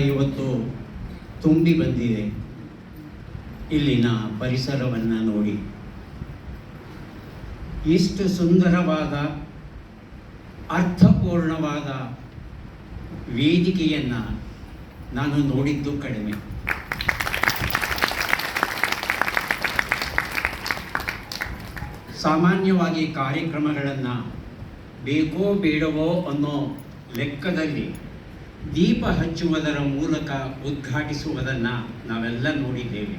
ಇವತ್ತು ತುಂಬಿ ಬಂದಿದೆ. ಇಲ್ಲಿನ ಪರಿಸರವನ್ನು ನೋಡಿ ಇಷ್ಟು ಸುಂದರವಾದ ಅರ್ಥಪೂರ್ಣವಾದ ವೇದಿಕೆಯನ್ನು ನಾನು ನೋಡಿದ್ದು ಕಡಿಮೆ. ಸಾಮಾನ್ಯವಾಗಿ ಕಾರ್ಯಕ್ರಮಗಳನ್ನು ಬೇಕೋ ಬೇಡವೋ ಅನ್ನೋ ಲೆಕ್ಕದಲ್ಲಿ ದೀಪ ಹಚ್ಚುವುದರ ಮೂಲಕ ಉದ್ಘಾಟಿಸುವುದನ್ನು ನಾವೆಲ್ಲ ನೋಡಿದ್ದೇವೆ.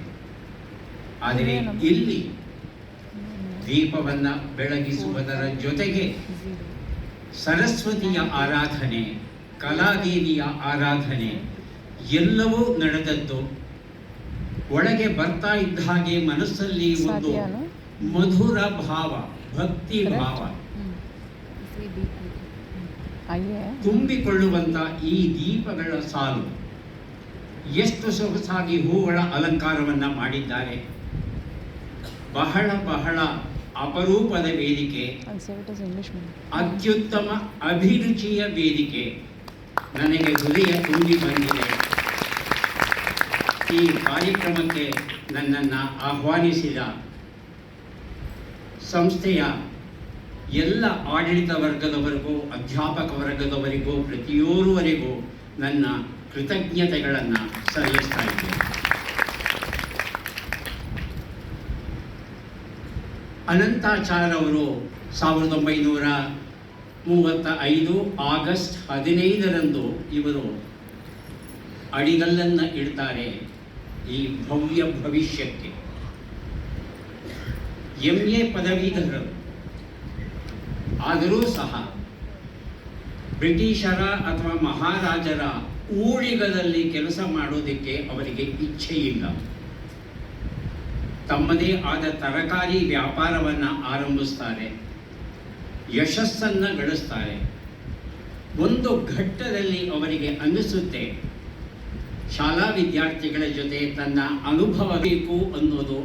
ಆದರೆ ಇಲ್ಲಿ ದೀಪವನ್ನು ಬೆಳಗಿಸುವುದರ ಜೊತೆಗೆ ಸರಸ್ವತಿಯ ಆರಾಧನೆ, ಕಲಾದೇವಿಯ ಆರಾಧನೆ ಎಲ್ಲವೂ ನಡೆದದ್ದು. ಒಳಗೆ ಬರ್ತಾ ಇದ್ದ ಹಾಗೆ ಮನಸ್ಸಲ್ಲಿ ಒಂದು ಮಧುರ ಭಾವ, ಭಕ್ತಿ ಭಾವ ತುಂಬಿಕೊಳ್ಳುವಂತ ಈ ದೀಪಗಳ ಸಾಲು, ಎಷ್ಟು ಸೊಗಸಾಗಿ ಹೂಗಳ ಅಲಂಕಾರವನ್ನ ಮಾಡಿದ್ದಾರೆ. ಬಹಳ ಬಹಳ ಅಪರೂಪದ ವೇದಿಕೆ, ಅತ್ಯುತ್ತಮ ಅಭಿರುಚಿಯ ವೇದಿಕೆ. ನನಗೆ ಹೃದಯ ತುಂಬಿ ಬಂದಿದೆ. ಈ ಕಾರ್ಯಕ್ರಮಕ್ಕೆ ನನ್ನನ್ನು ಆಹ್ವಾನಿಸಿದ ಸಂಸ್ಥೆಯ ಎಲ್ಲ ಆಡಳಿತ ವರ್ಗದವರಿಗೂ, ಅಧ್ಯಾಪಕ ವರ್ಗದವರಿಗೂ, ಪ್ರತಿಯೋರ್ವರಿಗೂ ನನ್ನ ಕೃತಜ್ಞತೆಗಳನ್ನು ಸಲ್ಲಿಸ್ತಾ ಇದ್ದೇನೆ. ಅನಂತಾಚಾರ್ ಅವರು 1935 ಆಗಸ್ಟ್ 15ರಂದು ಇವರು ಅಡಿಗಲ್ಲನ್ನು ಇಡ್ತಾರೆ ಈ ಭವ್ಯ ಭವಿಷ್ಯಕ್ಕೆ. MA ಪದವೀಧರರು ಆದರೂ ಸಹ ಬ್ರಿಟಿಷರ ಅಥವಾ ಮಹಾರಾಜರ ಊಳಿಗದಲ್ಲಿ ಕೆಲಸ ಮಾಡೋದಕ್ಕೆ ಅವರಿಗೆ ಇಚ್ಛೆ ಇಲ್ಲ. ತಮ್ಮದೇ ಆದ ತರಕಾರಿ ವ್ಯಾಪಾರವನ್ನು ಆರಂಭಿಸ್ತಾರೆ, ಯಶಸ್ಸನ್ನು ಗಳಿಸ್ತಾರೆ. ಒಂದು ಘಟ್ಟದಲ್ಲಿ ಅವರಿಗೆ ಅನ್ನಿಸುತ್ತೆ ಶಾಲಾ ವಿದ್ಯಾರ್ಥಿಗಳ ಜೊತೆ ತನ್ನ ಅನುಭವ ಬೇಕು ಅನ್ನೋದು.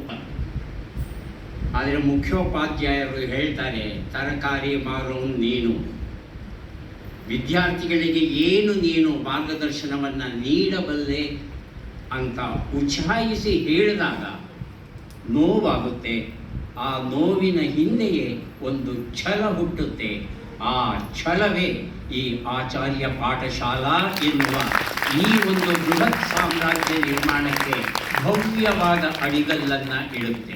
ಆದರೆ ಮುಖ್ಯೋಪಾಧ್ಯಾಯರು ಹೇಳ್ತಾರೆ, ತರಕಾರಿ ಮಾರೋನು ನೀನು, ವಿದ್ಯಾರ್ಥಿಗಳಿಗೆ ಏನು ನೀನು ಮಾರ್ಗದರ್ಶನವನ್ನು ನೀಡಬಲ್ಲೆ ಅಂತ ಉಚ್ಛಾಯಿಸಿ ಹೇಳಿದಾಗ ನೋವಾಗುತ್ತೆ. ಆ ನೋವಿನ ಹಿಂದೆಯೇ ಒಂದು ಛಲ ಹುಟ್ಟುತ್ತೆ. ಆ ಛಲವೇ ಈ ಆಚಾರ್ಯ ಪಾಠಶಾಲಾ ಎನ್ನುವ ಈ ಒಂದು ಬೃಹತ್ ಸಾಮ್ರಾಜ್ಯ ನಿರ್ಮಾಣಕ್ಕೆ ಭವ್ಯವಾದ ಅಡಿಗಲ್ಲನ್ನು ಇಡುತ್ತೆ.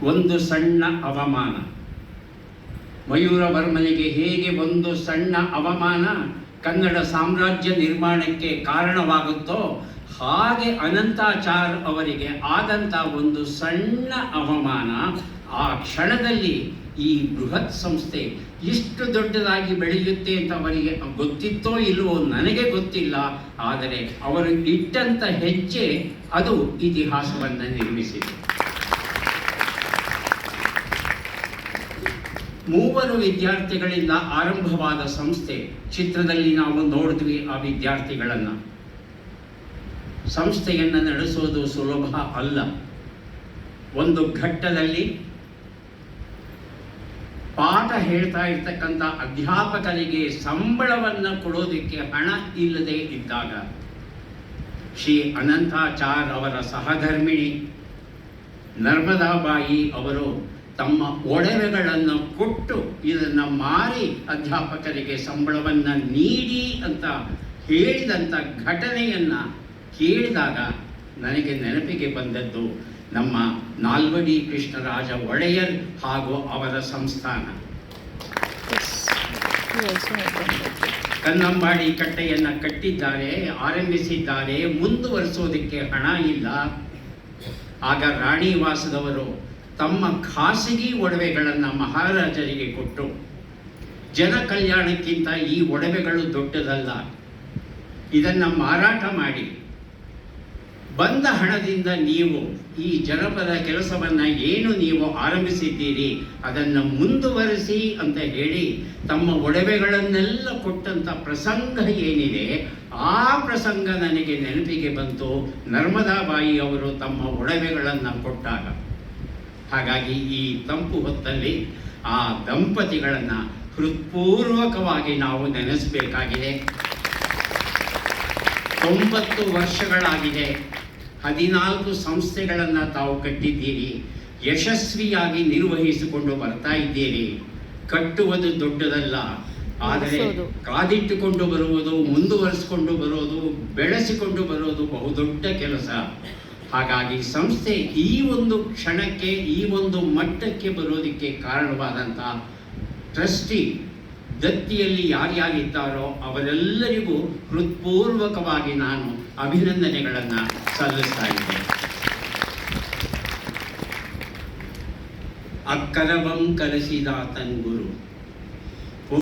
ಒಂದು ಸಣ್ಣ ಅವಮಾನ, ಮಯೂರವರ್ಮನಿಗೆ ಹೇಗೆ ಒಂದು ಸಣ್ಣ ಅವಮಾನ ಕನ್ನಡ ಸಾಮ್ರಾಜ್ಯ ನಿರ್ಮಾಣಕ್ಕೆ ಕಾರಣವಾಗುತ್ತೋ, ಹಾಗೆ ಅನಂತಾಚಾರ್ ಅವರಿಗೆ ಆದಂಥ ಒಂದು ಸಣ್ಣ ಅವಮಾನ ಆ ಕ್ಷಣದಲ್ಲಿ ಈ ಬೃಹತ್ ಸಂಸ್ಥೆ ಇಷ್ಟು ದೊಡ್ಡದಾಗಿ ಬೆಳೆಯುತ್ತೆ ಅಂತ ಅವರಿಗೆ ಗೊತ್ತಿತ್ತೋ ಇಲ್ಲವೋ ನನಗೆ ಗೊತ್ತಿಲ್ಲ. ಆದರೆ ಅವರು ಇಟ್ಟಂಥ ಹೆಜ್ಜೆ ಅದು ಇತಿಹಾಸವನ್ನು ನಿರ್ಮಿಸಿದೆ. 3 ವಿದ್ಯಾರ್ಥಿಗಳಿಂದ ಆರಂಭವಾದ ಸಂಸ್ಥೆ. ಚಿತ್ರದಲ್ಲಿ ನಾವು ನೋಡಿದ್ವಿ ಆ ವಿದ್ಯಾರ್ಥಿಗಳನ್ನು. ಸಂಸ್ಥೆಯನ್ನು ನಡೆಸೋದು ಸುಲಭ ಅಲ್ಲ. ಒಂದು ಘಟ್ಟದಲ್ಲಿ ಪಾಠ ಹೇಳ್ತಾ ಇರ್ತಕ್ಕಂಥ ಅಧ್ಯಾಪಕರಿಗೆ ಸಂಬಳವನ್ನು ಕೊಡೋದಕ್ಕೆ ಹಣ ಇಲ್ಲದೆ ಇದ್ದಾಗ ಶ್ರೀ ಅನಂತಾಚಾರ್ ಅವರ ಸಹಧರ್ಮಿಣಿ ನರ್ಮದಾಬಾಯಿ ಅವರು ತಮ್ಮ ಒಡವೆಗಳನ್ನು ಕೊಟ್ಟು ಇದನ್ನು ಮಾರಿ ಅಧ್ಯಾಪಕರಿಗೆ ಸಂಬಳವನ್ನು ನೀಡಿ ಅಂತ ಹೇಳಿದಂಥ ಘಟನೆಯನ್ನು ಕೇಳಿದಾಗ ನನಗೆ ನೆನಪಿಗೆ ಬಂದದ್ದು ನಮ್ಮ ನಾಲ್ವಡಿ ಕೃಷ್ಣರಾಜ ಒಡೆಯರ್ ಹಾಗೂ ಅವರ ಸಂಸ್ಥಾನ. ಕನ್ನಂಬಾಡಿ ಕಟ್ಟೆಯನ್ನು ಕಟ್ಟಿದ್ದಾರೆ, ಆರಂಭಿಸಿದ್ದಾರೆ, ಮುಂದುವರಿಸೋದಕ್ಕೆ ಹಣ ಇಲ್ಲ. ಆಗ ರಾಣಿವಾಸದವರು ತಮ್ಮ ಖಾಸಗಿ ಒಡವೆಗಳನ್ನು ಮಹಾರಾಜರಿಗೆ ಕೊಟ್ಟು, ಜನ ಕಲ್ಯಾಣಕ್ಕಿಂತ ಈ ಒಡವೆಗಳು ದೊಡ್ಡದಲ್ಲ, ಇದನ್ನು ಮಾರಾಟ ಮಾಡಿ ಬಂದ ಹಣದಿಂದ ನೀವು ಈ ಜನಪದ ಕೆಲಸವನ್ನು ಏನು ನೀವು ಆರಂಭಿಸಿದ್ದೀರಿ ಅದನ್ನು ಮುಂದುವರಿಸಿ ಅಂತ ಹೇಳಿ ತಮ್ಮ ಒಡವೆಗಳನ್ನೆಲ್ಲ ಕೊಟ್ಟಂಥ ಪ್ರಸಂಗ ಏನಿದೆ, ಆ ಪ್ರಸಂಗ ನನಗೆ ನೆನಪಿಗೆ ಬಂತು ನರ್ಮದಾಬಾಯಿ ಅವರು ತಮ್ಮ ಒಡವೆಗಳನ್ನು ಕೊಟ್ಟಾಗ. ಹಾಗಾಗಿ ಈ ತಂಪು ಹೊತ್ತಲ್ಲಿ ಆ ದಂಪತಿಗಳನ್ನು ಹೃತ್ಪೂರ್ವಕವಾಗಿ ನಾವು ನೆನೆಸಬೇಕಾಗಿದೆ. 90 ವರ್ಷಗಳಾಗಿದೆ. 14 ಸಂಸ್ಥೆಗಳನ್ನು ತಾವು ಕಟ್ಟಿದ್ದೀರಿ, ಯಶಸ್ವಿಯಾಗಿ ನಿರ್ವಹಿಸಿಕೊಂಡು ಬರ್ತಾ ಇದ್ದೀರಿ. ಕಟ್ಟುವುದು ದೊಡ್ಡದಲ್ಲ, ಆದರೆ ಕಾದಿಟ್ಟುಕೊಂಡು ಬರುವುದು, ಮುಂದುವರಿಸಿಕೊಂಡು ಬರೋದು, ಬೆಳೆಸಿಕೊಂಡು ಬರೋದು ಬಹುದೊಡ್ಡ ಕೆಲಸ. ಹಾಗಾಗಿ ಸಂಸ್ಥೆ ಈ ಒಂದು ಕ್ಷಣಕ್ಕೆ, ಈ ಒಂದು ಮಟ್ಟಕ್ಕೆ ಬರೋದಕ್ಕೆ ಕಾರಣವಾದಂಥ ಟ್ರಸ್ಟಿ ದತ್ತಿಯಲ್ಲಿ ಯಾರ್ಯಾರಿದ್ದಾರೋ ಅವರೆಲ್ಲರಿಗೂ ಹೃತ್ಪೂರ್ವಕವಾಗಿ ನಾನು ಅಭಿನಂದನೆಗಳನ್ನು ಸಲ್ಲಿಸ್ತಾ ಇದ್ದೇನೆ. ಅಕ್ಕರವಂ ಕಲಿಸಿದಾತನ್ ಗುರು